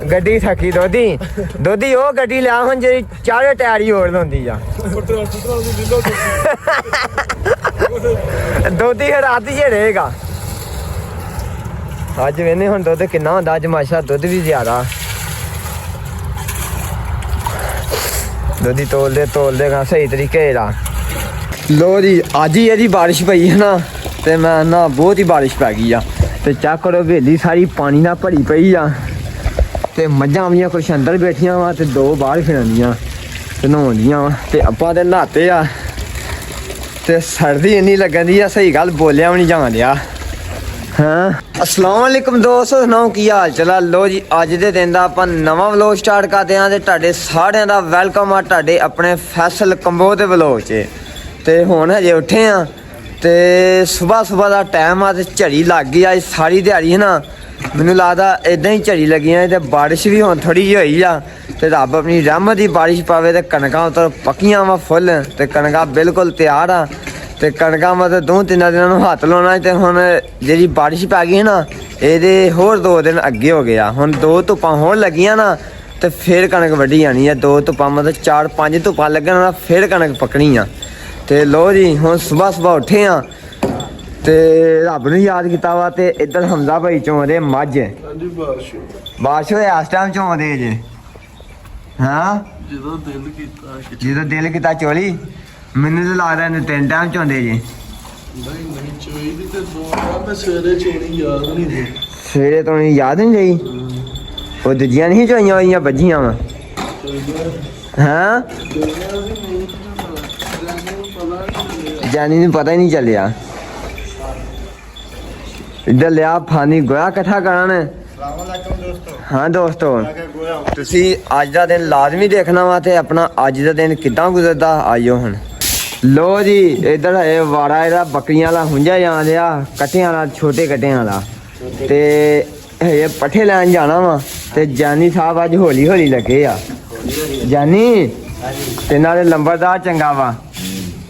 ਗੱਡੀ ਥੱਕੀ ਦੋਦੀ ਉਹ ਗੱਡੀ ਲਿਆ ਹੁਣ ਜਿਹੜੀ ਚਾਰੇ ਟਾਇਰ ਹੀ ਹੋਰ ਹੁੰਦੀ ਆ ਦੋਦੀ ਰਾਤ ਹੀ ਰਹੇਗਾ ਅੱਜ ਵੇਨੇ ਹੁਣ ਦੁੱਧ ਕਿੰਨਾ ਹੁੰਦਾ ਅੱਜ ਮਾਸ਼ਾ ਦੁੱਧ ਵੀ ਜ਼ਿਆਦਾ ਦੋਦੀ ਤੋਲਦੇ ਗਾ ਸਹੀ ਤਰੀਕੇ ਨਾਲ ਲੋ ਜੀ ਅੱਜ ਹੀ ਇਹਦੀ ਬਾਰਿਸ਼ ਪਈ ਹੈ ਨਾ ਤੇ ਮੈਂ ਨਾ ਬਹੁਤ ਹੀ ਬਾਰਿਸ਼ ਪੈ ਗਈ ਆ ਤੇ ਚੈੱਕ ਕਰੋ ਹਵੇਲੀ ਸਾਰੀ ਪਾਣੀ ਨਾਲ ਭਰੀ ਪਈ ਆ ਤੇ ਮੱਝਾਂ ਆਉਂਦੀਆਂ ਕੁਛ ਅੰਦਰ ਬੈਠੀਆਂ ਵਾ ਤੇ ਦੋ ਬਾਹਰ ਫਿਰਦੀਆਂ ਤੇ ਨਹਾਉਂਦੀਆਂ ਵਾ ਤੇ ਆਪਾਂ ਤੇ ਨਹਾਤੇ ਆ ਤੇ ਸਰਦੀ ਇੰਨੀ ਲੱਗਣ ਦੀ ਆ ਸਹੀ ਗੱਲ ਬੋਲਿਆ ਵੀ ਨਹੀਂ ਜਾਣ ਡਿਆ ਹਾਂ अस्सलाम वालेकुम दोस्तों सुनाओ की हाल चला लो जी अज दे दिन दा आपां नवां व्लॉग स्टार्ट करदे हां ते तुहाडे सारिਆਂ ਦਾ ਵੈਲਕਮ ਆ ਤੁਹਾਡੇ ਆਪਣੇ ਫੈਸਲ ਕੰਬੋ ਦੇ व्लॉग 'ਚ ਤੇ ਹੁਣ ਹਜੇ ਉੱਠੇ ਆ ਤੇ ਸਵੇਰ ਦਾ ਟਾਈਮ ਆ ਤੇ ਝੜੀ ਲੱਗ ਗਈ ਅੱਜ ਸਾਰੀ ਦਿਹਾੜੀ ਹੈ ਨਾ ਮੈਨੂੰ ਲੱਗਦਾ ਇਦਾਂ ਹੀ ਝੜੀ ਲੱਗੀਆਂ ਤੇ ਬਾਰਿਸ਼ ਵੀ ਹੁਣ ਥੋੜੀ ਜਿਹੀ ਹੋਈ ਆ ਤੇ ਰੱਬ ਆਪਣੀ ਰਹਿਮਤ ਦੀ ਬਾਰਿਸ਼ ਪਾਵੇ ਤੇ ਕਣਕਾਂ ਉਤਰ ਪੱਕੀਆਂ ਵਾ ਫੁੱਲ ਤੇ ਕਣਕਾਂ ਬਿਲਕੁਲ ਤਿਆਰ ਆ ਤੇ ਕਣਕਾਂ ਮਤਲਬ 2-3 ਦਿਨਾਂ ਨੂੰ ਹੱਥ ਲਾਉਣਾ ਤੇ ਹੁਣ ਜਿਹੜੀ ਬਾਰਿਸ਼ ਪੈ ਗਈ ਹੈ ਨਾ ਇਹਦੇ ਹੋਰ 2 ਦਿਨ ਅੱਗੇ ਹੋ ਗਿਆ ਹੁਣ 2 ਧੁੱਪਾਂ ਹੋਣ ਲੱਗੀਆਂ ਨਾ ਤੇ ਫਿਰ ਕਣਕ ਵੱਢੀ ਜਾਣੀ ਆ 2 ਧੁੱਪਾਂ ਮਤਲਬ 4-5 ਧੁੱਪਾਂ ਲੱਗਣ ਨਾਲ ਫਿਰ ਕਣਕ ਪੱਕਣੀ ਆ ਤੇ ਲੋ ਜੀ ਹੁਣ ਸਵੇਰ ਉੱਠੇ ਆ ਤੇ ਰੱਬ ਨੂੰ ਯਾਦ ਕੀਤਾ ਵਾ ਤੇ ਇੱਧਰ ਹਮਜ਼ਾ ਭਾਈ ਚੋਂਦੇ ਮੱਝ ਬਾਰਿਸ਼ ਹੋਇਆ ਇਸ ਟਾਈਮ ਚੋਂਦੇ ਜੇ ਹਾਂ ਜਦੋਂ ਦਿਲ ਕੀਤਾ ਚੋਲੀ ਮੈਨੂੰ ਤਾਂ ਲੱਗਦਾ ਇਹਨੂੰ 3 ਟਾਈਮ ਚੋਂਦੇ ਜੇ ਸਵੇਰੇ ਤੋਂ ਯਾਦ ਨਹੀਂ ਰਹੀ ਉਹ ਦੂਜੀਆਂ ਨਹੀਂ ਚੋਈਆਂ ਹੋਈਆਂ ਵੱਜੀਆਂ ਵਾ ਹਾਂ ਜਾਨੀ ਨੂੰ ਪਤਾ ਹੀ ਨਹੀਂ ਚੱਲਿਆ ਇੱਧਰ ਲਿਆ ਫਾਨੀ ਗੋਇਆ ਇਕੱਠਾ ਕਰਨ ਹਾਂ ਦੋਸਤੋ ਤੁਸੀਂ ਅੱਜ ਦਾ ਦਿਨ ਲਾਜ਼ਮੀ ਦੇਖਣਾ ਵਾ ਤੇ ਆਪਣਾ ਅੱਜ ਦਾ ਦਿਨ ਕਿੱਦਾਂ ਗੁਜ਼ਰਦਾ ਆਇਓ ਹੁਣ ਲੋ ਜੀ ਇੱਧਰ ਇਹ ਵਾੜਾ ਇਹਦਾ ਬੱਕਰੀਆਂ ਵਾਲਾ ਹੁੰਜਾ ਜਾਂਦਿਆ ਕੱਟਿਆਂ ਵਾਲਾ ਛੋਟੇ ਕੱਟਿਆਂ ਵਾਲਾ ਤੇ ਇਹ ਪੱਠੇ ਲੈਣ ਜਾਣਾ ਵਾ ਤੇ ਜਾਨੀ ਸਾਹਿਬ ਅੱਜ ਹੌਲੀ ਲੱਗੇ ਆ ਜਾਨੀ ਤੇ ਨਾਲੇ ਲੰਬਰਦਾਰ ਚੰਗਾ ਵਾ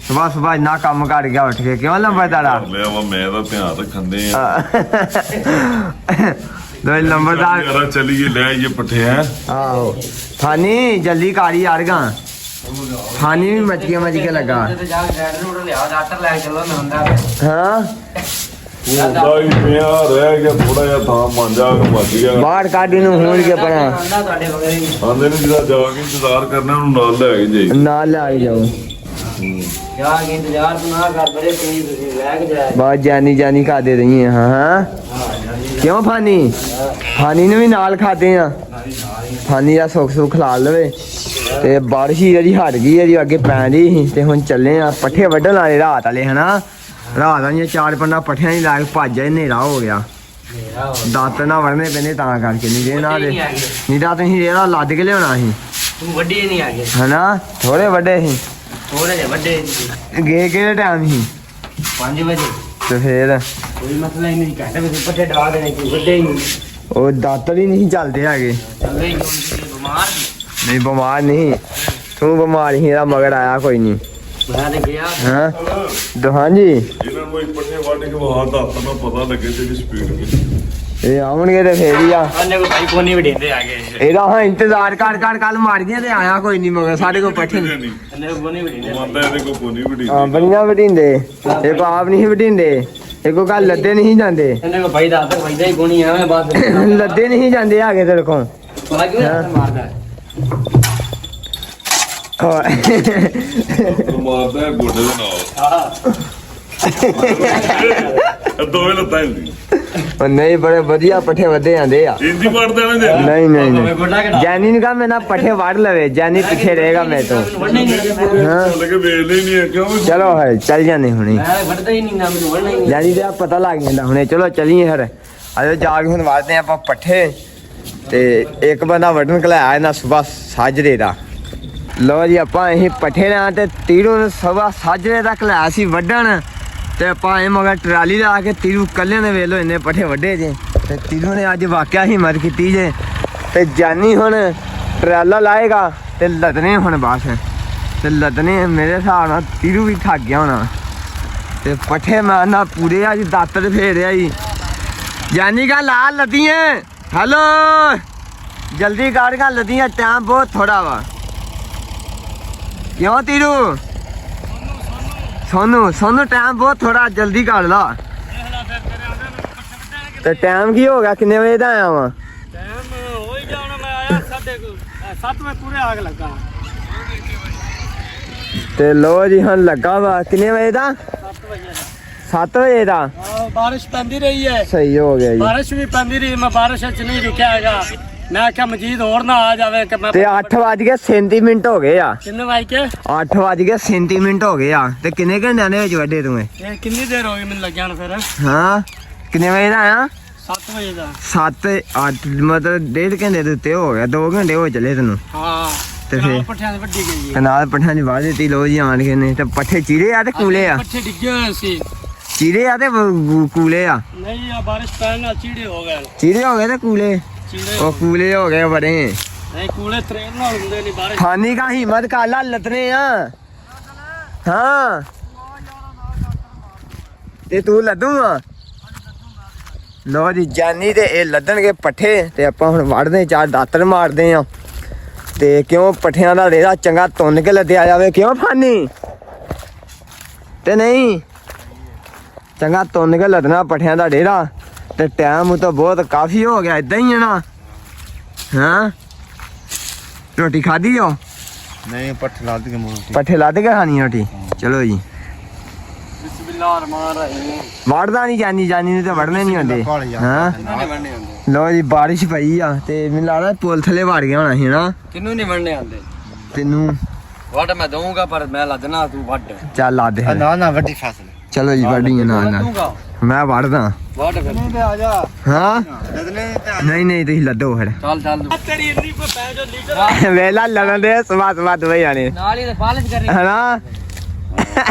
ਸੁਬਾਹ ਇੰਨਾ ਕੰਮ ਕਰ ਗਿਆ ਉੱਠ ਕੇ ਕਿਉਂ ਲੰਬਰਦਾਰਾ ਮੈਂ ਤਾਂ ਧਿਆਨ ਰੱਖਦੇ ਆ ਲੰਬਰਦਾਰ ਚਲੀਏ ਲੈ ਇਹ ਪੱਠੇ ਆ ਆਹੋ ਫਾਨੀ ਜਲਦੀ ਕਾਰੀ ਯਾਰਗਾ ਫਾਨੀ ਵੀ ਮਚ ਕੇ ਲੱਗਾ ਹਾਂ ਰਹਿ ਗਿਆ ਥੋੜਾ ਜਿਹਾ ਥਾਂ ਮੰਜਾ ਮੱਚ ਗਿਆ ਬਾਹਰ ਕਾਢੀ ਨੂੰ ਹੋਣ ਕੇ ਪੜਾ ਆਂਦੇ ਨੇ ਜਿਹੜਾ ਜਾ ਕੇ ਇੰਤਜ਼ਾਰ ਕਰਨਾ ਉਹਨੂੰ ਨਾਲ ਲੈ ਕੇ ਜਾਈ ਨਾਲ ਲੈ ਜਾਓ बहुत जानी खा दे रही है हाँ क्यों फानी ने भी नाल खाते हैं फानी का सुख खिला लवे ते बारिश ही जी हट गई है जी अगे पैन दी ते हुण चले आ पट्ठे वड्ढन वाले रात वाले है ना रात वाली 4-5 पट्ठियां ला के भज जाए हनेरा हो गया दात ना वढ़ने पैंदे तां करके नहीं तो तुसीं रेड़ा लद के लियाना सी है ना थोड़े वड्डे सी गए किहड़े टाइम ही 5 बजे तो फिर कोई मसला ही नहीं कहते वैसे पट्ठे डाल देने कोई वड्डे ही नहीं ਉਹ ਦਾਤਰ ਹੀ ਨਹੀਂ ਚੱਲਦੇ ਹੈਗੇ बीमार ਨਹੀਂ ਬਿਮਾਰ ਨਹੀਂ ਤੂੰ ਬਿਮਾਰ ਹੀ ਇਹਦਾ ਮਗਰ ਆਇਆ ਕੋਈ ਨਹੀਂ बना दे गया ਹਾਂ ਹਾਂਜੀ ਇਹਨਾਂ ਨੂੰ ਇਹ ਪੱਠੇ ਵੱਢ ਕੇ ਬਾਹਰ ਦਾ ਆਪਾਂ ਪਤਾ ਲੱਗੇ ਤੇ ਸਪੀਡ ਕਿੰਨੀ ਇਹ ਆਉਣਗੇ ਤੇ ਫੇਰ ਹੀ ਆ अन्ने को भाई कोनी वडेंदे आगे ਇਹਦਾ ਹਾਂ ਇੰਤਜ਼ਾਰ ਕਰ ਕੱਲ ਮਾਰ ਗਿਆ ਤੇ ਆਇਆ ਕੋਈ ਨਹੀਂ ਮਗਰ ਸਾਡੇ ਕੋਲ ਪੱਠੇ ਨਹੀਂ अन्ने को कोनी वडेंदे ਮੰਨਦਾ ਇਹਦੇ ਕੋ ਕੋਨੀ ਵੱਡੀ ਹਾਂ ਬੜੀਆਂ ਵਢੀਂਦੇ ਇਹ ਕੋ ਆਪ ਨਹੀਂ ਵਢੀਂਦੇ ਇਹ ਕੋ ਗੱਲ ਲੱਦੇ ਨਹੀਂ ਜਾਂਦੇ अन्ने को भाई दादा भाई दा ही कोनी है मैं बात ਲੱਦੇ ਨਹੀਂ ਜਾਂਦੇ ਹੈਗੇ ਤੇਰੇ ਕੋਲ बाकी मारदा ਮਾਰਦਾ ਹੈ ਗੋਡੇ ਦੇ ਨਾਲ हां ਦੋਵੇਂ ਲੱਤਾਂ ਹੁੰਦੀ ਉਹ ਨਹੀਂ ਬੜੇ ਵਧੀਆ ਪੱਠੇ ਵੱਧੇ ਜਾਂਦੇ ਆ ਇੰਦੀ ਮਾਰਦਾ ਨਾ ਦੇ ਨਹੀਂ ਜਾਨੀ ਨੂੰ ਕਹਾ ਮੈਂ ਨਾ ਪੱਠੇ ਵੱਢ ਲਵੇ ਜਾਨੀ ਪਿੱਛੇ ਰਹੇਗਾ ਮੈਂ ਤੋਂ ਹਾਂ ਲੱਗੇ ਵੇਲੇ ਨਹੀਂ ਹੈ ਕਿਉਂ ਚਲੋ ਹੈ ਚੱਲ ਜਾਂਦੇ ਹੁਣੇ मैं वडदा ही नहीं ना मैं वडना ही ਜਾਨੀ ਦਾ ਪਤਾ ਲੱਗ ਜਾਂਦਾ ਹੁਣੇ ਚਲੋ ਚੱਲੀਏ ਫਿਰ ਆਜੋ ਜਾ ਕੇ ਹੁਣ ਵੱਢਦੇ ਆਪਾਂ ਪੱਠੇ ਤੇ ਇੱਕ ਬੰਦਾ ਵੱਢਣ ਕਲਾਇਆ ਇਹਨਾਂ ਸਵੇਰ ਸਾਜਰੇ ਦਾ ਲੋ ਜੀ ਆਪਾਂ ਇਹ ਪੱਠੇ ਲਾਂ ਤੇ ਤੀਰੋਂ ਨੂੰ ਸਵੇਰ ਸਾਜਰੇ ਤੱਕ ਲਾਇਆ ਸੀ ਵੱਢਣ ਤੇ ਆਪਾਂ ਇਹ ਮਗਰ ਟਰਾਲੀ ਲਾ ਕੇ ਤੀਰੂ ਕੱਲਿਆਂ ਨੇ ਵੇਲੋ ਇੰਨੇ ਪੱਠੇ ਵੱਢੇ ਜੇ ਤੇ ਤੀਰੂ ਨੇ ਅੱਜ ਵਾਕਿਆ ਹਿੰਮਤ ਕੀਤੀ ਜੇ ਤੇ ਜਾਨੀ ਹੁਣ ਟਰਾਲਾ ਲਾਏਗਾ ਤੇ ਲੱਦਨੇ ਹੁਣ ਬਸ ਤੇ ਲੱਦਨੇ ਮੇਰੇ ਹਿਸਾਬ ਨਾਲ ਤੀਰੂ ਵੀ ਥੱਕ ਗਿਆ ਹੋਣਾ ਤੇ ਪੱਠੇ ਮਾਰਨਾ ਪੂਰੇ ਅੱਜ ਦਾਤਰ ਫੇਰਿਆ ਜੀ ਜਾਨੀ ਕਾ ਲਾ ਲੱਦੀਆਂ ਹੈਲੋ ਜਲਦੀ ਕਰ ਗਾ ਲਦੀਆਂ ਟਾਈਮ ਬਹੁਤ ਥੋੜਾ ਵਾ ਕਿਉਂ ਤੀਰੂ ਸੋਨੂੰ ਟਾਈਮ ਬਹੁਤ ਥੋੜਾ ਜਲਦੀ ਕਰ ਲਾ ਤੇ ਟਾਈਮ ਕੀ ਹੋ ਗਿਆ ਕਿੰਨੇ ਵਜੇ ਦਾ ਆਇਆ ਵਾ ਟਾਈਮ ਹੋ ਹੀ ਜਾਣਾ ਮੈਂ ਆਇਆ 7 ਵਜੇ ਪੂਰੇ ਆਗ ਲੱਗਾ ਤੇ ਲੋ ਜੀ ਹੁਣ ਲੱਗਾ ਵਾ ਕਿੰਨੇ ਵਜੇ ਦਾ 7 ਵਜੇ ਦਾ 7 ਵਜੇ ਦਾ ਬਾਰਿਸ਼ ਪੈਂਦੀ ਰਹੀ ਹੈ ਸਹੀ ਹੋ ਗਿਆ ਜੀ ਬਾਰਿਸ਼ ਵੀ ਪੈਂਦੀ ਰਹੀ ਮੈਂ ਬਾਰਿਸ਼ ਚ ਨਹੀਂ ਰੁਕਿਆ ਹੈਗਾ ਮੈਂ ਆਖਿਆ ਮਜੀਦ ਹੋਰ ਨਾ ਆ ਜਾਵੇ ਕਿ ਮੈਂ ਤੇ 8:37 ਹੋ ਗਏ ਆ ਕਿੰਨੇ ਵਜੇ ਕੇ 8:37 ਹੋ ਗਏ ਆ ਤੇ ਕਿੰਨੇ ਘੰਟਿਆਂ ਦੇ ਵਿੱਚ ਵੱਡੇ ਤੂੰ ਇਹ ਕਿੰਨੀ ਦੇਰ ਹੋ ਗਈ ਮੈਨੂੰ ਲੱਗਿਆ ਨਾ ਫਿਰ ਹਾਂ ਕਿੰਨੇ ਵਜੇ ਦਾ ਆਇਆ 7 ਵਜੇ ਦਾ 7-8 ਮਤਲਬ ਡੇਢ ਘੰਟੇ ਦੇ ਉੱਤੇ ਹੋ ਗਿਆ 2 ਘੰਟੇ ਹੋ ਚੱਲੇ ਤੈਨੂੰ ਹਾਂ ਤੇ ਨਾਲ ਫਿਰ ਪੱਠਿਆਂ ਦੀ ਵੱਡੀ ਗਈ ਹੈ ਕਨਾਲ ਪੱਠਿਆਂ ਦੀ ਵਾਹ ਦਿੱਤੀ ਲੋ ਜੀ ਆਣ ਕੇ ਨੇ ਤੇ ਪੱਠੇ ਚੀਰੇ ਆ ਤੇ ਕੂਲੇ ਆ ਪੱਠੇ ਡਿੱਗੇ ਹੋਏ ਸੀ ਚੀਰੇ ਆ ਤੇ ਕੂਲੇ ਆ ਨਹੀਂ ਆ ਬਾਰਿਸ਼ ਪੈਣ ਨਾਲ ਚੀੜੇ ਹੋ ਗਏ ਚੀਰੇ ਹੋ ਗਏ ਤੇ ਕੂਲੇ ਚੀੜੇ ਉਹ ਕੂਲੇ ਹੋ ਗਏ ਬੜੇ ਨਹੀਂ ਕੂਲੇ ਟ੍ਰੇਨ ਨਾਲ ਹੁੰਦੇ ਨਹੀਂ ਬਾਰਿਸ਼ ਖਾਨੀ ਕਾ ਹਿੰਮਤ ਕਾਲਾ ਲੱਤਨੇ ਆ ਹਾਂ ਤੇ ਤੂੰ ਲੱਦੂ ਆ ਲੋ ਜੀ ਜਾਨੀ ਤੇ ਇਹ ਲੱਦਣਗੇ ਪੱਠੇ ਤੇ ਆਪਾਂ ਹੁਣ ਵੜਦੇ ਚਾਰ ਦਾਤਰ ਮਾਰਦੇ ਆ ਤੇ ਕਿਉਂ ਪੱਠਿਆਂ ਦਾ ਰੇੜਾ ਚੰਗਾ ਤੁੰਨ ਕੇ ਲੱਦਿਆ ਜਾਵੇ ਕਿਉਂ ਫਾਨੀ ਤੇ ਨਹੀਂ ਚੰਗਾ ਤੁੰਨ ਕੇ ਲੱਦਣਾ ਪੱਠਿਆਂ ਦਾ ਡੇਰਾ ਤੇ ਟਾਈਮ ਤਾਂ ਬਹੁਤ ਕਾਫੀ ਹੋ ਗਿਆ ਇਦਾਂ ਹੀ ਹੈ ਨਾ ਹਾਂ ਰੋਟੀ ਖਾਧੀ ਹੋ ਨਹੀਂ ਪੱਠੇ ਲਾ ਦੇ ਮੂੰਹ ਪੱਠੇ ਲੱਦ ਕੇ ਖਾਣੀ ਰੋਟੀ ਚਲੋ ਜੀ ਬਿਸਮਿਲ੍ਲਾਹ ਰਹਿਮਾਨ ਰਹੀਮ ਵੜਦਾ ਨਹੀਂ ਜਾਨੀ ਨੂੰ ਤਾਂ ਵੜਨੇ ਨਹੀਂ ਹੁੰਦੇ ਹਾਂ ਨਹੀਂ ਵੜਨੇ ਆਉਂਦੇ ਲੋ ਜੀ ਬਾਰਿਸ਼ ਪਈ ਆ ਤੇ ਮੈਨੂੰ ਲੱਗਦਾ ਪੁਲ ਥੱਲੇ ਵੜ ਗਿਆ ਹੋਣਾ ਸੀ ਨਾ ਕਿੰਨੂੰ ਨਹੀਂ ਵੜਨੇ ਆਉਂਦੇ ਤੈਨੂੰ ਵੱਢ ਮੈਂ ਦਊਂਗਾ ਪਰ ਮੈਂ ਲੱਦਣਾ ਤੂੰ ਵੱਢ ਚੱਲ ਲਾ ਦੇ ਨਾ ਵੱਡੀ ਫਸਲ ਚਲੋ ਜੀ ਵੜੀਏ ਨਾਲ ਦਊਂਗਾ ਮੈਂ ਵੜਦਾ ਵੱਢ ਫਿਰ ਤੇ ਆ ਜਾ ਹਾਂ ਲਦਨੇ ਤੇ ਨਹੀਂ ਤੁਸੀਂ ਲੱਦੋ ਫਿਰ ਚੱਲ ਤੇਰੀ ਇੰਨੀ ਕੋ ਪੈ ਜੋ ਲੀਟਰ ਵੇਲਾ ਲੜਨ ਦੇ ਸਵਾਦ ਵਈ ਆਣੇ ਨਾਲ ਹੀ ਤੇ ਪਾਲਿਸ਼ ਕਰੀ ਹਨਾ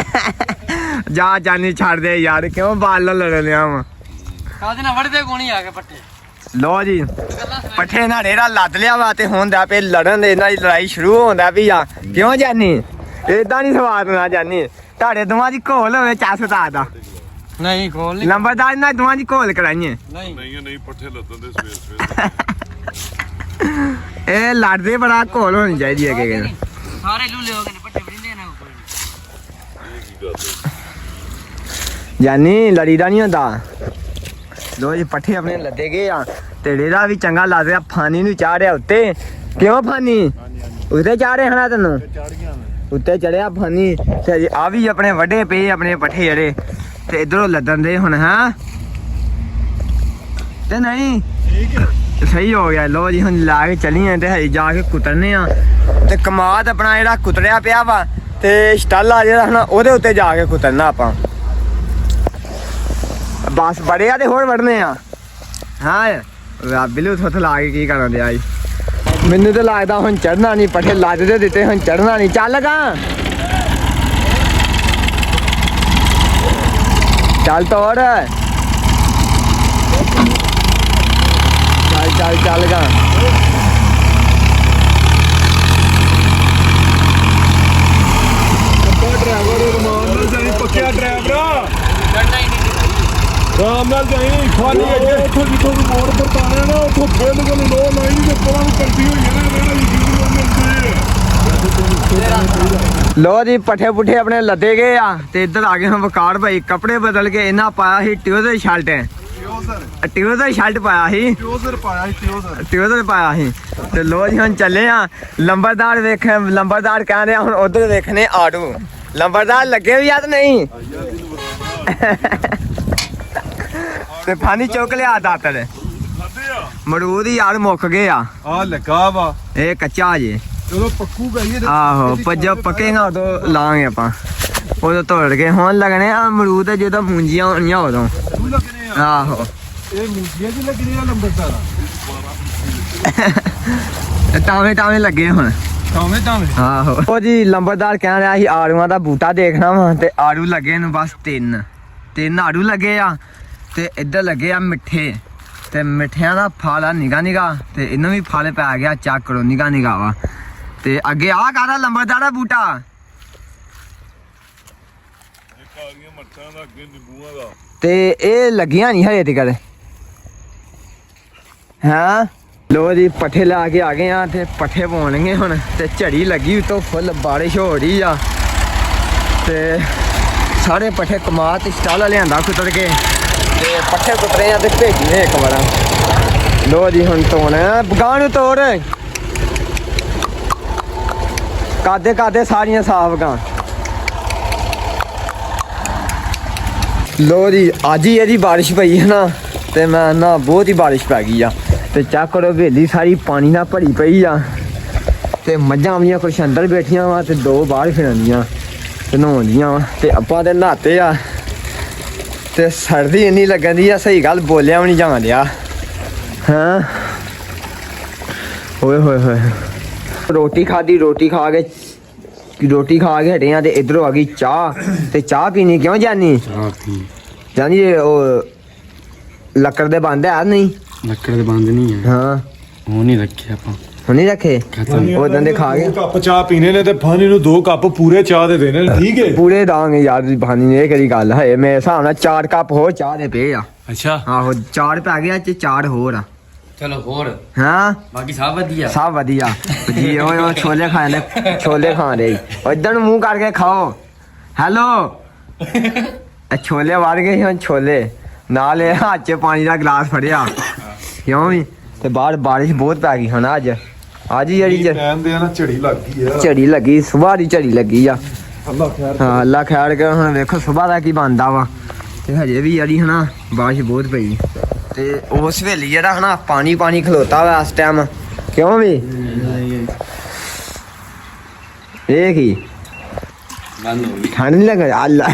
ਜਾ ਜਾਨੀ ਛੱਡ ਦੇ ਯਾਰ ਕਿਉਂ ਬਾਲ ਨਾਲ ਲੜਨ ਲਿਆ ਵਾ ਕਾਹਦੇ ਨਾਲ ਵੜਦੇ ਕੋਣੀ ਆ ਕੇ ਪੱਟੇ ਲੋ ਜੀ ਪੱਠੇ ਨਾਲ ਰੇੜਾ ਲੱਦ ਲਿਆ ਵਾ ਤੇ ਹੁੰਦਾ ਪਏ ਲੜਨ ਦੇ ਇਹਨਾਂ ਦੀ ਲੜਾਈ ਸ਼ੁਰੂ ਹੁੰਦਾ ਵੀ ਆ ਕਿਉਂ ਜਾਨੀ ਏਦਾਂ ਨਹੀਂ ਸਵਾਦ ਨਾ ਜਾਨੀ ਤੁਹਾਡੇ ਦੋਵਾਂ ਦੀ ਘੋਲ ਹੋਵੇ ਚਾਸਤਾ ਦਾ ਨਹੀਂ ਖੋਲ ਨਹੀਂ ਲੰਬਰਦਾਰ ਨਾਲ ਦੋਵਾਂ ਦੀ ਘੋਲ ਕਰਾਈਏ ਨਹੀਂ ਨਹੀਂ ਪੱਠੇ ਲੱਦਣ ਦੇ ਸਵੇਰ ਇਹ ਲੜਦੇ ਬੜਾ ਘੋਲ ਹੋਣੀ ਚਾਹੀਦੀ ਹੈ ਕਿ ਸਾਰੇ ਲੂਲੇ ਹੋ ਗਏ ਨੇ ਪੱਟੇ ਵੜਿੰਦੇ ਨਾ ਜਾਨੀ ਲੜੀਦਾ ਨਹੀਂ ਹੁੰਦਾ ਲੋ ਜੀ ਪੱਠੇ ਆਪਣੇ ਲੱਦੇ ਗਏ ਆ ਤੇ ਰੇੜਾ ਵੀ ਚੰਗਾ ਲੱਦ ਰਿਹਾ ਫਾਨੀ ਨੂੰ ਚਾੜਿਆ ਉੱਤੇ ਕਿਉਂ ਫਾਨੀ ਉੱਤੇ ਚਾੜੇ ਹਨਾ ਤੈਨੂੰ ਉੱਤੇ ਚੜਿਆ ਫਾਨੀ ਤੇ ਆ ਵੀ ਆਪਣੇ ਵੱਡੇ ਪਏ ਆਪਣੇ ਪੱਠੇ ਜਿਹੜੇ ਤੇ ਇਧਰੋਂ ਲੱਦਣ ਦੇ ਹੁਣ ਹਾਂ ਤੇ ਨਹੀਂ ਸਹੀ ਹੋ ਗਿਆ ਲੋ ਜੀ ਹੁਣ ਲਾ ਕੇ ਚੱਲੀਏ ਤੇ ਹਜੇ ਜਾ ਕੇ ਕੁਤਰਨੇ ਆ ਤੇ ਕਮਾਦ ਆਪਣਾ ਜਿਹੜਾ ਕੁਤਰਿਆ ਪਿਆ ਵਾ ਤੇ ਸਟਾਲਾ ਜਿਹੜਾ ਹਨਾ ਉਹਦੇ ਉੱਤੇ ਜਾ ਕੇ ਕੁਤਰਨਾ ਆਪਾਂ ਬਸ ਬੜੇ ਆ ਤੇ ਹੋਰ ਵੜਨੇ ਆ ਹਾਂ ਬਿਲੂ ਥੋਥ ਲਾ ਕੇ ਕੀ ਕਰਨ ਦਿਆ ਜੀ ਮੈਨੂੰ ਤਾਂ ਲੱਗਦਾ ਹੁਣ ਚੜਨਾ ਨਹੀਂ ਪੱਠੇ ਲੱਦ ਦੇ ਦਿੱਤੇ ਹੁਣ ਚੜਨਾ ਨਹੀਂ ਚੱਲ ਗਾ ਚੱਲ ਤੋੜ ਚੱਲ ਗਾ ਡਰਾਈਵਰ ਰਮਾਨ ਨਾਲ ਜਾਈ ਪੱਕਿਆ ਡਰਾਈਵਰ ਚੜਨਾ ਹੀ ਨਹੀਂ ਰਾਮ ਨਾਲ ਜਾਈ ਖਾਲੀ ਅੱਗੇ ਉੱਥੋਂ ਜਿੱਥੋਂ ਮੋੜ ਪਰ ਪਾਣਾ ਨਾ ਉੱਥੋਂ ਬਿਲਕੁਲ ਲੋ ਲਾਈਨ ਦੇ ਪਰਾਂ ਕਰਦੀ ਹੋਈ ਹੈ ਨਾ ਇਹਨਾਂ ਦੀ ਵੀਡੀਓ ਮਿਲਦੀ ਹੈ ਲੋ ਜੀ ਪੱਠੇ ਪੁੱਠੇ ਆਪਣੇ ਲੱਦੇ ਗਏ ਆ ਤੇ ਇੱਧਰ ਆ ਗਏ ਹੁਣ ਵਕਾਰ ਭਾਈ ਕੱਪੜੇ ਬਦਲ ਕੇ ਇਹਨਾਂ ਪਾਇਆ ਸੀ ਟਿਊਜ਼ਰ ਸ਼ਰਟ ਟਿਊਜ਼ਰ ਸ਼ਰਟ ਪਾਇਆ ਸੀ ਟਿਊਜ਼ਰ ਪਾਇਆ ਸੀ ਤੇ ਲੋ ਜੀ ਹੁਣ ਚੱਲੇ ਆ ਲੰਬਰਦਾਰ ਲੰਬਰਦਾਰ ਕਹਿ ਰਿਹਾ ਹੁਣ ਉਧਰ ਵੇਖਣੇ ਆੜੂ ਲੰਬਰਦਾਰ ਲੱਗੇ ਵੀ ਆ ਤੇ ਨਹੀਂ ਤੇ ਪਾਣੀ ਚੁੱਕ ਲਿਆ ਦਾਤਰ ਮਰੂਦ ਹੀ ਯਾਰ ਮੁੱਕ ਗਏ ਆ ਲੱਗਾ ਵਾ ਇਹ ਕੱਚਾ ਜੇ ਚਲੋ ਪੱਕੂ ਗਈ ਆਹੋ ਪੱਜਾ ਪੱਕੇਗਾ ਉਦੋਂ ਲਾਂਗੇ ਆਪਾਂ ਉਦੋਂ ਤੋੜ ਕੇ ਹੁਣ ਲੱਗਣੇ ਆ ਅਮਰੂਦ ਜਦੋਂ ਮੂੰਜੀਆਂ ਹੋਣੀਆਂ ਉਦੋਂ ਲੱਗਣੇ ਆ ਆਹੋ ਇਹ ਮੂੰਗੀਆਂ ਚ ਲੱਗਣੇ ਆ ਲੰਬਰਦਾਰ ਟਾਵੇਂ ਲੱਗੇ ਹੁਣ ਤਾਵੇਂ ਆਹੋ ਉਹ ਜੀ ਲੰਬਰਦਾਰ ਕਹਿ ਰਿਹਾ ਸੀ ਆੜੂਆਂ ਦਾ ਬੂਟਾ ਦੇਖਣਾ ਵਾ ਤੇ ਆੜੂ ਲੱਗੇ ਨੂੰ ਬਸ ਤਿੰਨ ਆੜੂ ਲੱਗੇ ਆ ਤੇ ਇੱਧਰ ਲੱਗੇ ਆ ਮਿੱਠੇ ਤੇ ਮਿੱਠਿਆਂ ਦਾ ਫਲ ਆ ਨਿਗਾ ਤੇ ਇਹਨੂੰ ਵੀ ਫਲ ਪੈ ਗਿਆ ਚੱਕ ਕਰੋ ਨਿਗਾ ਵਾ ਤੇ ਅੱਗੇ ਆ ਕਾਹਦਾ ਲੰਬਰਦਾਰ ਦਾ ਬੂਟਾ ਇੱਕ ਆ ਗਈਆਂ ਮੱਠਾਂ ਦਾ ਅੱਗੇ ਨਿੰਬੂਆਂ ਦਾ ਤੇ ਇਹ ਲੱਗੀਆਂ ਨਹੀਂ ਹਜੇ ਤੱਕ ਹਾਂ ਲੋ ਜੀ ਪੱਠੇ ਲਾ ਕੇ ਆ ਗਏ ਆ ਤੇ ਪੱਠੇ ਪਾਉਣਗੇ ਹੁਣ ਤੇ ਝੜੀ ਲੱਗੀ ਉਤੋਂ ਫੁੱਲ ਬਾਰਿਸ਼ ਹੋ ਰਹੀ ਆ ਤੇ ਸਾਰੇ ਪੱਠੇ ਕਮਾ ਤੇ ਸਟਾਲਾ ਲਿਆਂਦਾ ਕੁੱਤਰ ਕੇ ਤੇ ਪੱਠੇ ਕੁੱਤਰੇ ਆ ਤੇ ਭੇਜਨੇ ਇੱਕ ਵਾਰ। ਲੋ ਜੀ ਹੁਣ ਤੋਣ ਗਾਂ ਨੂੰ ਤੋੜ ਕਾਦੇ ਸਾਰੀਆਂ ਸਾਫ ਗਾਂ। ਲੋ ਜੀ ਅੱਜ ਹੀ ਇਹਦੀ ਬਾਰਿਸ਼ ਪਈ ਹੈ ਨਾ ਤੇ ਮੈਂ ਨਾ ਬਹੁਤ ਹੀ ਬਾਰਿਸ਼ ਪੈ ਗਈ ਆ ਤੇ ਚੈੱਕ ਕਰੋ ਹਵੇਲੀ ਸਾਰੀ ਪਾਣੀ ਨਾਲ ਭਰੀ ਪਈ ਆ ਤੇ ਮੱਝਾਂ ਆਉਂਦੀਆਂ ਕੁਛ ਅੰਦਰ ਬੈਠੀਆਂ ਵਾ ਤੇ ਦੋ ਬਾਹਰ ਫਿਰਦੀਆਂ ਤੇ ਨਹਾਉਂਦੀਆਂ ਵਾ ਤੇ ਆਪਾਂ ਤੇ ਨਹਾਤੇ ਆ ਤੇ ਸਰਦੀ ਇੰਨੀ ਲੱਗਣ ਦੀ ਆ ਸਹੀ ਗੱਲ ਬੋਲਿਆ ਵੀ ਨਹੀਂ ਜਾਣ ਡਿਆ। ਹਾਂ ਓਏ ਹੋਏ ਹੋਏ ਰੋਟੀ ਖਾਦੀ ਰੋਟੀ ਖਾ ਕੇ ਹਟੇ ਆ ਤੇ ਇਧਰੋਂ ਆ ਗਈ ਚਾਹ ਤੇ ਚਾਹ ਪੀਣੀ ਕਿਉਂ ਜਾਨੀ ਜਾਨੀ ਉਹ ਲੱਕੜ ਦੇ ਬੰਦ ਹੈ ਨਹੀਂ ਲੱਕੜ ਦੇ ਬੰਦ ਨਹੀਂ ਹੈ ਹਾਂ ਉਹ ਨਹੀਂ ਰੱਖੇ ਆਪਾਂ ਹੁਣ ਨਹੀਂ ਰੱਖੇ ਉਦੋਂ ਦੇ ਖਾ ਗਏ 2 ਕੱਪ ਚਾਹ ਪੀਣੇ ਨੇ ਤੇ ਫਾਨੀ ਨੂੰ 2 ਕੱਪ ਪੂਰੇ ਚਾਹ ਦੇ ਦੇਣੇ ਨੇ ਠੀਕ ਹੈ ਪੂਰੇ ਦਾਂਗੇ ਯਾਰ ਭਾਨੀ ਨੇ ਇਹ ਕਿਹੜੀ ਗੱਲ ਹੈ ਮੇਰੇ ਹਿਸਾਬ ਨਾਲ 4 ਕੱਪ ਹੋਰ ਚਾਹ ਦੇ ਪਏ ਆ। ਅੱਛਾ ਆਹੋ 4 ਪੈ ਗਿਆ ਤੇ 4 ਹੋਰ ਆ। ਚਲੋ ਹੋਰ ਹਾਂ ਬਾਕੀ ਸਭ ਵਧੀਆ ਜੀ ਓਏ ਛੋਲੇ ਖਾਣੇ ਛੋਲੇ ਖਾ ਰਹੇ ਇਦਾਂ ਨੂੰ ਮੂੰਹ ਕਰਕੇ ਖਾਓ। ਹੈਲੋ ਛੋਲੇ ਵਾਰ ਗਏ ਹੁਣ ਛੋਲੇ ਨਾਲ ਇਹ ਹੱਥ 'ਚ ਪਾਣੀ ਦਾ ਗਲਾਸ ਫੜਿਆ ਕਿਉਂ ਵੀ ਤੇ ਬਾਹਰ ਬਾਰਿਸ਼ ਬਹੁਤ ਪੈ ਗਈ ਹੁਣ ਅੱਜ ਹੀ ਜਿਹੜੀ ਕਹਿੰਦੇ ਆ ਨਾ ਝੜੀ ਲੱਗ ਗਈ ਆ ਝੜੀ ਲੱਗੀ ਸੁਬਾਹ ਦੀ ਝੜੀ ਲੱਗੀ ਆ। ਅੱਲਾ ਖੈਰ ਹਾਂ ਅੱਲਾ ਖੈਰ ਕਰ ਹੁਣ ਵੇਖੋ ਸੁਬਾਹ ਦਾ ਕੀ ਬਣਦਾ ਵਾ ਤੇ ਹਜੇ ਵੀ ਜਿਹੜੀ ਹਨਾ ਬਾਰਿਸ਼ ਬਹੁਤ ਪਈ ਤੇ ਉਸ ਵੇਲੇ ਜਿਹੜਾ ਹਨਾ ਪਾਣੀ ਖਲੋਤਾ ਵਾ ਇਸ ਟਾਈਮ ਕਿਉਂ ਵੀ ਇਹ ਕੀ ਠੰਡ ਨਹੀਂ ਲੱਗ ਅੱਲਾ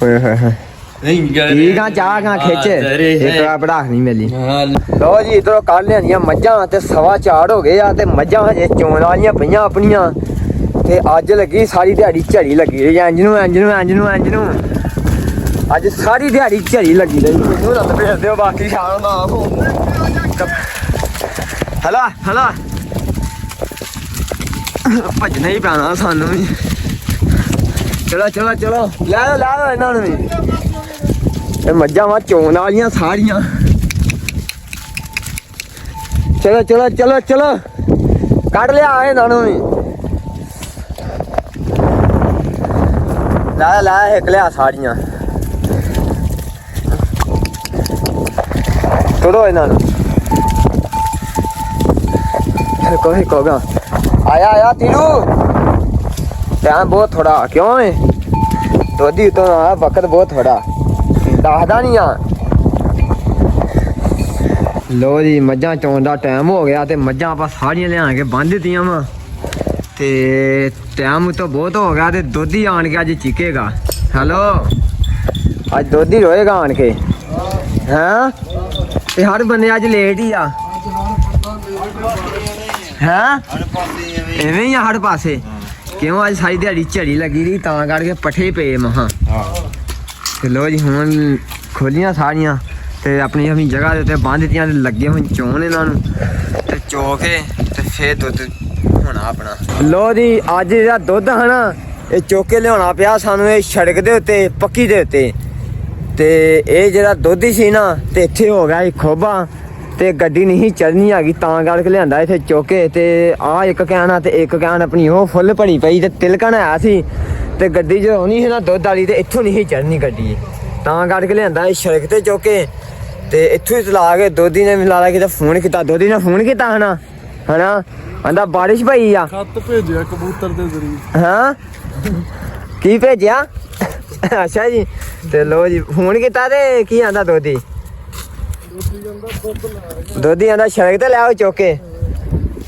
ਓਏ ਹੋਏ ਹੋਏ ਠੀਕ ਆ ਚਾਹ ਗਾ ਖਿੱਚ ਇੱਕ ਬੜਾ ਨਹੀਂ ਮਿਲੀ। ਲੋ ਜੀ ਇਧਰੋਂ ਕੱਢ ਲਿਆਂਦੀਆਂ ਮੱਝਾਂ ਤੇ 4:15 ਹੋ ਗਏ ਆ ਤੇ ਮੱਝਾਂ ਹਜੇ ਚੋਣ ਵਾਲੀਆਂ ਪਈਆਂ ਆਪਣੀਆਂ ਤੇ ਅੱਜ ਲੱਗੀ ਸਾਰੀ ਦਿਹਾੜੀ ਝੜੀ ਲੱਗੀ ਰਹੀ ਇੰਜ ਨੂੰ ਅੱਜ ਸਾਰੀ ਦਿਹਾੜੀ ਝੜੀ ਲੱਗੀ ਰਹੀ ਮੈਨੂੰ ਨਾ ਭੇਜ ਦਿਓ ਬਾਕੀ ਸ਼ਾਮ ਦਾ ਹਲਾ ਭੱਜਣਾ ਹੀ ਪੈਣਾ ਸਾਨੂੰ ਵੀ। ਚਲੋ ਲੈ ਲਓ ਇਹਨਾਂ ਨੂੰ ਵੀ ਇਹ ਮੱਝਾਂ ਵਾ ਚੋਣ ਵਾਲੀਆਂ ਸਾਰੀਆਂ। ਚਲੋ ਕੱਢ ਲਿਆ ਇਹਨਾਂ ਨੂੰ ਵੀ ਲੈ ਇੱਕ ਲਿਆ ਸਾਰੀਆਂ ਤੋੜੋ ਇਹਨਾਂ ਨੂੰ ਕੋਈ ਕੋਗਾ ਆਇਆ ਤੀਰੂ ਟਾਈਮ ਬਹੁਤ ਥੋੜਾ ਕਿਉਂ ਹੈ ਦੋਦੀ ਤੋਂ ਆ ਵਕਤ ਬਹੁਤ ਥੋੜਾ ਦੱਸਦਾ ਨਹੀਂ ਆ। ਲੋ ਜੀ ਮੱਝਾਂ ਚੋਣ ਦਾ ਟਾਈਮ ਹੋ ਗਿਆ ਤੇ ਮੱਝਾਂ ਆਪਾਂ ਸਾਰੀਆਂ ਲਿਆ ਕੇ ਬੰਨ੍ਹ ਦਿੱਤੀਆਂ ਵਾ ਤੇ ਟਾਈਮ ਤੋਂ ਬਹੁਤ ਹੋ ਗਿਆ ਤੇ ਦੋਧੀ ਆਣ ਕੇ ਅੱਜ ਚੀਕੇਗਾ। ਹੈਲੋ ਅੱਜ ਦੋਧੀ ਰੋਏਗਾ ਆਣ ਕੇ ਹਾਂ ਤੇ ਹਰ ਬੰਦੇ ਅੱਜ ਲੇਟ ਹੀ ਆ ਹੈਂ ਐਵੇਂ ਹੀ ਆ ਹਰ ਪਾਸੇ ਕਿਉਂ ਅੱਜ ਸਾਰੀ ਦਿਹਾੜੀ ਝੜੀ ਲੱਗੀ ਰਹੀ ਤਾਂ ਕਰਕੇ ਪੱਠੇ ਪਏ ਮਹਾਂ ਤੇ ਲੋ ਜੀ ਹੁਣ ਖੋਲੀਆਂ ਸਾਰੀਆਂ ਤੇ ਆਪਣੀ ਜਗ੍ਹਾ ਦੇ ਉੱਤੇ ਬੰਨ੍ਹ ਦਿੱਤੀਆਂ ਤੇ ਲੱਗੇ ਹੁਣ ਚੋਣ ਇਹਨਾਂ ਨੂੰ ਤੇ ਚੋ ਕੇ ਤੇ ਫੇਰ ਦੁੱਧ ਹੋਣਾ ਆਪਣਾ। ਲੋ ਜੀ ਅੱਜ ਜਿਹੜਾ ਦੁੱਧ ਹੈ ਨਾ ਇਹ ਚੁੱਕ ਕੇ ਲਿਆਉਣਾ ਪਿਆ ਸਾਨੂੰ ਇਹ ਸੜਕ ਦੇ ਉੱਤੇ ਪੱਕੀ ਦੇ ਉੱਤੇ ਤੇ ਇਹ ਜਿਹੜਾ ਦੁੱਧ ਹੀ ਸੀ ਨਾ ਤੇ ਇੱਥੇ ਹੋ ਗਿਆ ਖੋਬਾ ਤੇ ਗੱਡੀ ਨਹੀਂ ਚੜਨੀ ਹੈਗੀ ਤਾਂ ਕਰਕੇ ਲਿਆਂਦਾ ਇੱਥੇ ਚੁੱਕ ਕੇ ਤੇ ਆਹ ਇੱਕ ਕੈਨ ਆ ਤੇ ਇੱਕ ਕੈਨ ਆਪਣੀ ਉਹ ਫੁੱਲ ਭਰੀ ਪਈ ਤੇ ਤਿਲਕਣ ਆਇਆ ਸੀ ਤੇ ਗੱਡੀ ਜੋ ਹੋਣੀ ਸੀ ਨਾ ਦੁੱਧ ਵਾਲੀ ਤੇ ਇੱਥੋਂ ਨਹੀਂ ਚੜਨੀ ਗੱਡੀ ਤਾਂ ਕਰਕੇ ਲਿਆਂਦਾ ਇਹ ਸੜਕ ਤੇ ਚੁੱਕ ਕੇ ਤੇ ਇੱਥੋਂ ਹੀ ਚਲਾ ਕੇ ਦੋਧੀ ਨੇ ਮਿਲਾ ਲਾ ਕੇ ਫੋਨ ਕੀਤਾ ਦੋਧੀ ਨੇ ਫੋਨ ਕੀਤਾ ਹਨਾ ਆਂਦਾ ਬਾਰਿਸ਼ ਪਈ ਆ ਖੱਤ ਭੇਜਿਆ ਕਬੂਤਰ ਦੇ ਜ਼ਰੀਏ ਹਾਂ ਕੀ ਭੇਜਿਆ ਅੱਛਾ ਜੀ ਤੇ ਲੋ ਜੀ ਫੋਨ ਕੀਤਾ ਤੇ ਕੀ ਆਂਦਾ ਦੋਧੀ ਆਂਦਾ ਸੜਕ ਤੇ ਲੈ ਆਓ ਚੁੱਕ ਕੇ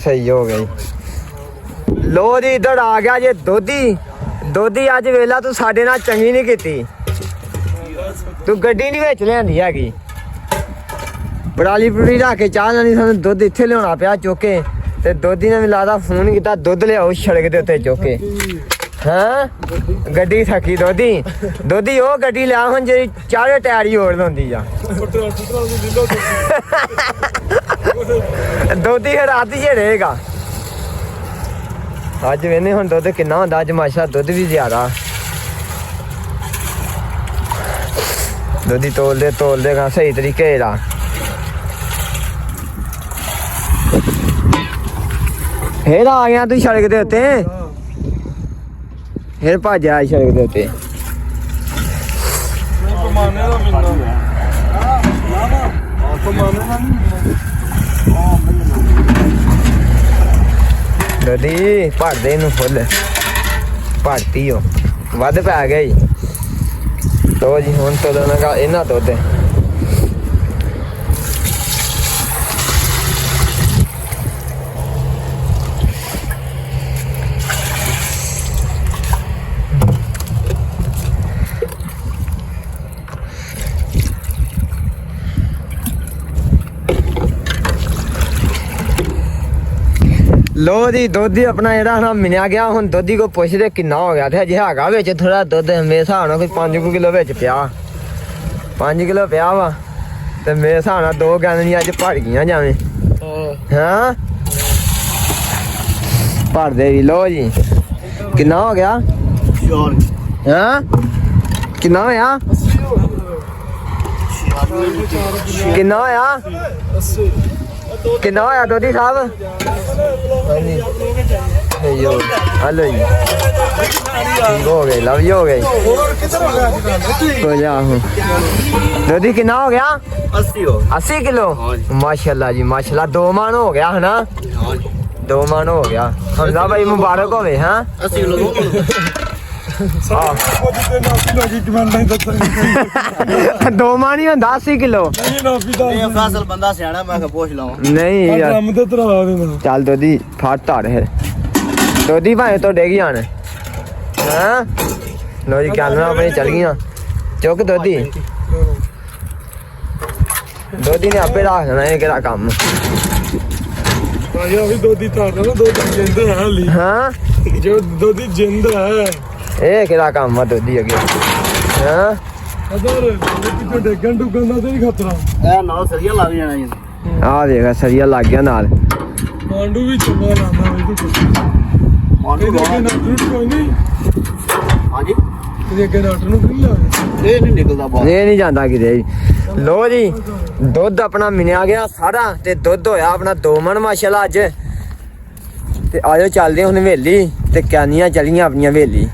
ਸਹੀ ਹੋ ਗਈ। ਲੋ ਜੀ ਇੱਧਰ ਆ ਗਿਆ ਜੇ ਦੋਧੀ ਅੱਜ ਵੇਲਾ ਤੂੰ ਸਾਡੇ ਨਾਲ ਚੰਗੀ ਨਹੀਂ ਕੀਤੀ ਤੂੰ ਗੱਡੀ ਨਹੀਂ ਵਿੱਚ ਲਿਆਂਦੀ ਹੈਗੀ ਪਰਾਲੀ ਰੱਖ ਕੇ ਚਾਹ ਲੈਣੀ ਸਾਨੂੰ ਦੁੱਧ ਇੱਥੇ ਲਿਆਉਣਾ ਪਿਆ ਚੁੱਕ ਕੇ ਤੇ ਦੋਧੀ ਨੇ ਵੀ ਲਾਦਾ ਫੋਨ ਕੀਤਾ ਦੁੱਧ ਲਿਆਓ ਸੜਕ ਦੇ ਉੱਤੇ ਚੁੱਕ ਕੇ ਹਾਂ ਗੱਡੀ ਥੱਕੀ ਦੋਧੀ ਉਹ ਗੱਡੀ ਲਿਆ ਹੁਣ ਜਿਹੜੀ ਚਾਰੇ ਟਾਇਰ ਹੀ ਹੋਰ ਹੁੰਦੀ ਆ ਦੋਧੀ ਰਾਤ ਹੀ ਰਹੇਗਾ ਅੱਜ ਵੇਨੇ ਹੁਣ ਦੁੱਧ ਕਿੰਨਾ ਹੁੰਦਾ ਅੱਜ ਮਾਸ਼ਾ ਦੁੱਧ ਵੀ ਜ਼ਿਆਦਾ ਦੋਧੀ ਤੋਲਦੇ ਗਾ ਸਹੀ ਤਰੀਕੇ ਦਾ ਫੇਰ ਆ ਗਿਆ ਤੂੰ ਸੜਕ ਦੇ ਉੱਤੇ ਫੇਰ ਭੱਜ ਆ ਸੜਕ ਦੇ ਉੱਤੇ ਪਮਾਨੇ ਦਾ ਮਿਲਦਾ ਪਮਾਨੇ ਦਾ ਦੋਦੀ ਭਰਦੇ ਇਹਨੂੰ ਫੁੱਲ ਭਰਤੀ ਹੋ ਵੱਧ ਪੈ ਗਿਆ ਜੀ ਲੋ ਜੀ ਹੁਣ ਤੋਂ ਦੋਨਾਂ ਇਹਨਾਂ ਤੋਂ ਤੇ ਲੋ ਜੀ ਦੁੱਧ ਹੀ ਆਪਣਾ ਜਿਹੜਾ ਨਾ ਮਿਲਿਆ ਗਿਆ ਹੁਣ ਦੁੱਧ ਹੀ ਕੋ ਪੁੱਛਦੇ ਕਿੰਨਾ ਹੋ ਗਿਆ ਤੇ ਅਜੇ ਹੈਗਾ ਵਿੱਚ ਥੋੜਾ ਦੁੱਧ ਮੇਰੇ ਹਿਸਾਬ ਨਾਲ ਕੋਈ 5 ਕਿਲੋ ਵਿੱਚ ਪਿਆ 5 ਕਿਲੋ ਪਿਆ ਵਾ ਤੇ ਮੇਰੇ ਹਿਸਾਬ ਨਾਲ 2 ਗਾਂਦੀਆਂ ਅੱਜ ਭਰ ਗਈਆਂ ਜਾਵੇਂ ਹਾਂ ਭਰਦੇ ਵੀ ਲੋ ਜੀ ਕਿੰਨਾ ਹੋ ਗਿਆ ਹਾਂ ਕਿੰਨਾ ਹੋਇਆ ਕਿੰਨਾ ਹੋਇਆ ਕਿੰਨਾ ਹੋਇਆ ਦੋਦੀ ਸਾਹਿਬ ਯੋ ਹਲੋ ਜੀ ਹੋ ਗਏ ਲਵ ਹੋ ਗਏ ਹੋ ਜਾ ਹੁਣ ਦੋਦੀ ਕਿੰਨਾ ਹੋ ਗਿਆ 80 ਕਿਲੋ ਮਾਸ਼ਾਅੱਲਾ ਜੀ ਮਾਸ਼ਾਅੱਲਾ 2 ਮਣ ਹੋ ਗਿਆ ਹਨਾ 2 ਮਣ ਹੋ ਗਿਆ ਹਮਜ਼ਾ ਭਾਈ ਮੁਬਾਰਕ ਹੋਵੇ ਹਾਂ 80 ਕਿਲੋ ਦੋ ਮਣ ਹੀ ਹੁੰਦਾ 80 ਕਿਲੋ ਫਾਸਲ ਬੰਦਾ ਸਿਆਣਾ ਮੈਂ ਪੁੱਛ ਲਵਾਂ ਨਹੀਂ ਯਾਰ ਕੰਮ ਤੇ ਤਰਾ ਦੇਣਾ ਚੱਲ ਦੋਦੀ ਫਾਟ ਧਾਰ ਹੈ ਦੋਦੀ ਭਾਵੇਂ ਤੋਂ ਡੇਗ ਜਾਣ ਹਾਂ ਲੋ ਜੀ ਕੈਮਰਾ ਆਪਣੇ ਚੱਲ ਗਈਆਂ ਚੁੱਕ ਦੋਦੀ ਦੋਦੀ ਨੇ ਆਪੇ ਰੱਖ ਦੇਣਾ ਇਹ ਕਿਹੜਾ ਕੰਮ ਭਾਈ ਵੀ ਦੋਦੀ ਤਾਰ ਨਾ ਦੋਦੀ ਜਿੰਦ ਹੈ ਹਲੀ ਹਾਂ ਜੋ ਦੋਦੀ ਜਿੰਦ ਹੈ ਇਹ ਕਿਹੜਾ ਕੰਮ ਆ ਦੋਦੀ ਅੱਗੇ ਹਾਂ ਅਦਰ ਕਿਤੇ ਡੇਗਣ ਡੁੱਗਣ ਦਾ ਤੇ ਨਹੀਂ ਖਤਰਾ ਇਹ ਨਾਲ ਸਰੀਆ ਲੱਗ ਜਾਣਾ ਜੀ ਆ ਦੇਖ ਸਰੀਆ ਲੱਗ ਗਿਆ ਨਾਲ ਪਾਂਡੂ ਵੀ ਚੰਗਾ ਲਾਂਦਾ ਵੇ ਤੂੰ ਮਾਨੂੰ ਇਹਦੇ ਅੱਗੇ ਨਾਟੂ ਕੋਈ ਨਹੀਂ ਹਾਂਜੀ ਇਹਦੇ ਅੱਗੇ ਨਾਟੂ ਨੂੰ ਨਹੀਂ ਲਾਇਆ ਇਹ ਨਹੀਂ ਨਿਕਲਦਾ ਬਾਹਰ ਇਹ ਨਹੀਂ ਜਾਂਦਾ ਕਿਤੇ ਲੋ ਜੀ ਦੁੱਧ ਆਪਣਾ ਮਿਲਿਆ ਗਿਆ ਸਾਰਾ ਤੇ ਦੁੱਧ ਹੋਇਆ ਆਪਣਾ 2 ਮਣ ਮਾਸ਼ਾਅੱਲਾ ਅੱਜ ਤੇ ਆਜੋ ਚੱਲਦੇ ਹੁਣ ਹਵੇਲੀ ਤੇ ਕੈਨੀਆਂ ਚਲੀਆਂ ਆਪਣੀਆਂ ਹਵੇਲੀ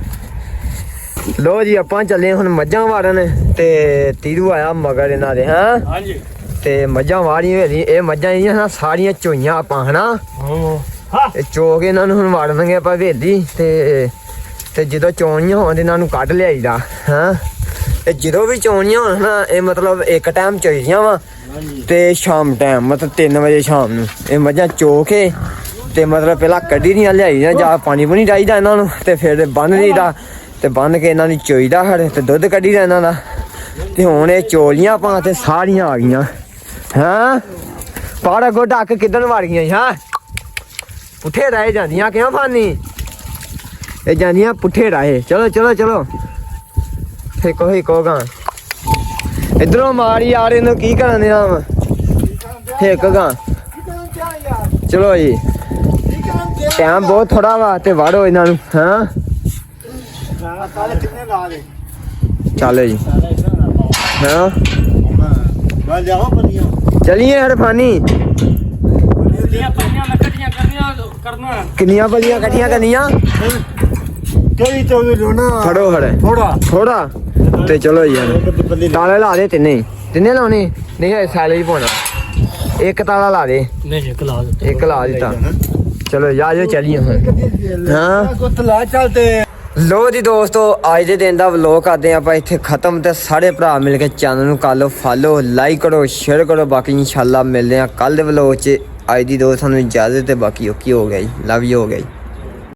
ਲੋ ਜੀ ਆਪਾਂ ਚੱਲੇ ਹੁਣ ਮੱਝਾਂ ਵਾੜਨ ਤੇ ਤੀਰੂ ਆਇਆ ਮਗਰ ਇਹਨਾਂ ਦੇ ਹਾਂ ਹਾਂਜੀ ਤੇ ਮੱਝਾਂ ਵਾੜੀਆਂ ਹਵੇਲੀ ਇਹ ਮੱਝਾਂ ਜਿਹੜੀਆਂ ਸਾਰੀਆਂ ਚੋਈਆਂ ਆਪਾਂ ਹਨਾ ਹਾਂ ਤੇ ਚੋ ਕੇ ਇਹਨਾਂ ਨੂੰ ਹੁਣ ਵਾੜਨਗੇ ਆਪਾਂ ਹਵੇਲੀ ਤੇ ਜਦੋਂ ਚੋਣੀਆਂ ਹੋਣ ਇਹਨਾਂ ਨੂੰ ਕੱਢ ਲਿਆਈਦਾ ਹਾਂ ਤੇ ਜਦੋਂ ਵੀ ਚੋਣੀਆਂ ਹੋਣ ਨਾ ਇਹ ਮਤਲਬ ਇੱਕ ਟਾਈਮ ਚੋਈਆਂ ਵਾ ਤੇ ਸ਼ਾਮ ਟਾਈਮ ਮਤਲਬ 3 ਵਜੇ ਸ਼ਾਮ ਨੂੰ ਇਹ ਮੱਝਾਂ ਚੋ ਕੇ ਤੇ ਮਤਲਬ ਪਹਿਲਾਂ ਕੱਢੀ ਦੀਆਂ ਲਿਆਈਦਾ ਜਾਂ ਪਾਣੀ ਪੂਣੀ ਡਾਈਦਾ ਇਹਨਾਂ ਨੂੰ ਤੇ ਫਿਰ ਬੰਨ ਦਈਦਾ ਤੇ ਬੰਨ ਕੇ ਇਹਨਾਂ ਨੂੰ ਚੋਈਦਾ ਹੜ ਤੇ ਦੁੱਧ ਕੱਢੀਦਾ ਇਹਨਾਂ ਦਾ ਤੇ ਹੁਣ ਇਹ ਚੋਲੀਆਂ ਆਪਾਂ ਤੇ ਸਾਰੀਆਂ ਆ ਗਈਆਂ ਹਾਂ ਪਾੜ ਅੱਗੋਂ ਢੱਕ ਕਿੱਦਣ ਵੜ ਗਈਆਂ ਹਾਂ ਪੁੱਠੇ ਰਹਿ ਜਾਂਦੀਆਂ ਕਿਉਂ ਫਾਨੀ ਇਹ ਜਾਂਦੀਆਂ ਪੁੱਠੇ ਰਾਹੇ ਚਲੋ ਚਲੋ ਚਲੋ ਫੇ ਕੋਈ ਕੋਗਾ ਇਧਰੋਂ ਮਾਰੀ ਯਾਰ ਇਹਨੂੰ ਕੀ ਕਰਨ ਦੇਣਾ ਵਾ ਫੇਕ ਗਾ ਚਲੋ ਜੀ ਟਾਈਮ ਬਹੁਤ ਥੋੜਾ ਵਾ ਤੇ ਵਾੜੋ ਇਹਨਾਂ ਨੂੰ ਹਾਂ ਚੱਲ ਜੀ ਹਾਂ ਮੈਂ ਲਿਆਵਾਂ ਪਨੀਆਂ ਚਲੀਏ ਹਰਫਾਨੀ ਦੀਆਂ ਪਈਆਂ ਲੱਕੜੀਆਂ ਕਰਨਾ ਕਿੰਨੀਆਂ ਬਲੀਆਂ ਇਕੱਠੀਆਂ ਕਰਨੀਆਂ ਕਿਹੜੀ ਚੋਂ ਲੋਣਾ ਫੜੋ ਫੜੇ ਥੋੜਾ ਤੇ ਚਲੋ ਯਾਰ ਤਾਲੇ ਲਾ ਦੇ ਤਿੰਨੇ ਲਾਉਣੇ ਨਹੀਂ ਹੈ ਸਾਲੇ ਹੀ ਪਾਉਣਾ ਇੱਕ ਤਾਲਾ ਲਾ ਦੇ ਨਹੀਂ ਇੱਕ ਲਾ ਦਿੱਤਾ ਚਲੋ ਯਾਰ ਚੱਲੀਏ ਹੁਣ ਹਾਂ ਕੁੱਤ ਲਾ ਚੱਲ ਤੇ ਲੋ ਜੀ ਦੋਸਤੋ ਅੱਜ ਦੇ ਦਿਨ ਦਾ ਵਲੋਗ ਕਰਦੇ ਆਪਾਂ ਇੱਥੇ ਖਤਮ ਤੇ ਸਾਰੇ ਭਰਾ ਮਿਲ ਕੇ ਚੈਨਲ ਨੂੰ ਕਰ ਲਓ ਫਾਲੋ ਲਾਈਕ ਕਰੋ ਸ਼ੇਅਰ ਕਰੋ ਬਾਕੀ ਇਨਸ਼ਾਅੱਲਾ ਮਿਲਦੇ ਆ ਕੱਲ ਦੇ ਵਲੋਗ 'ਚ ਅੱਜ ਦੀ ਦੋਸਤਾਂ ਨੂੰ ਇਜਾਜ਼ਤ ਤੇ ਬਾਕੀ ਓਕੇ ਹੋ ਗਿਆ ਜੀ ਲਵ ਯੂ ਹੋ ਗਿਆ ਜੀ।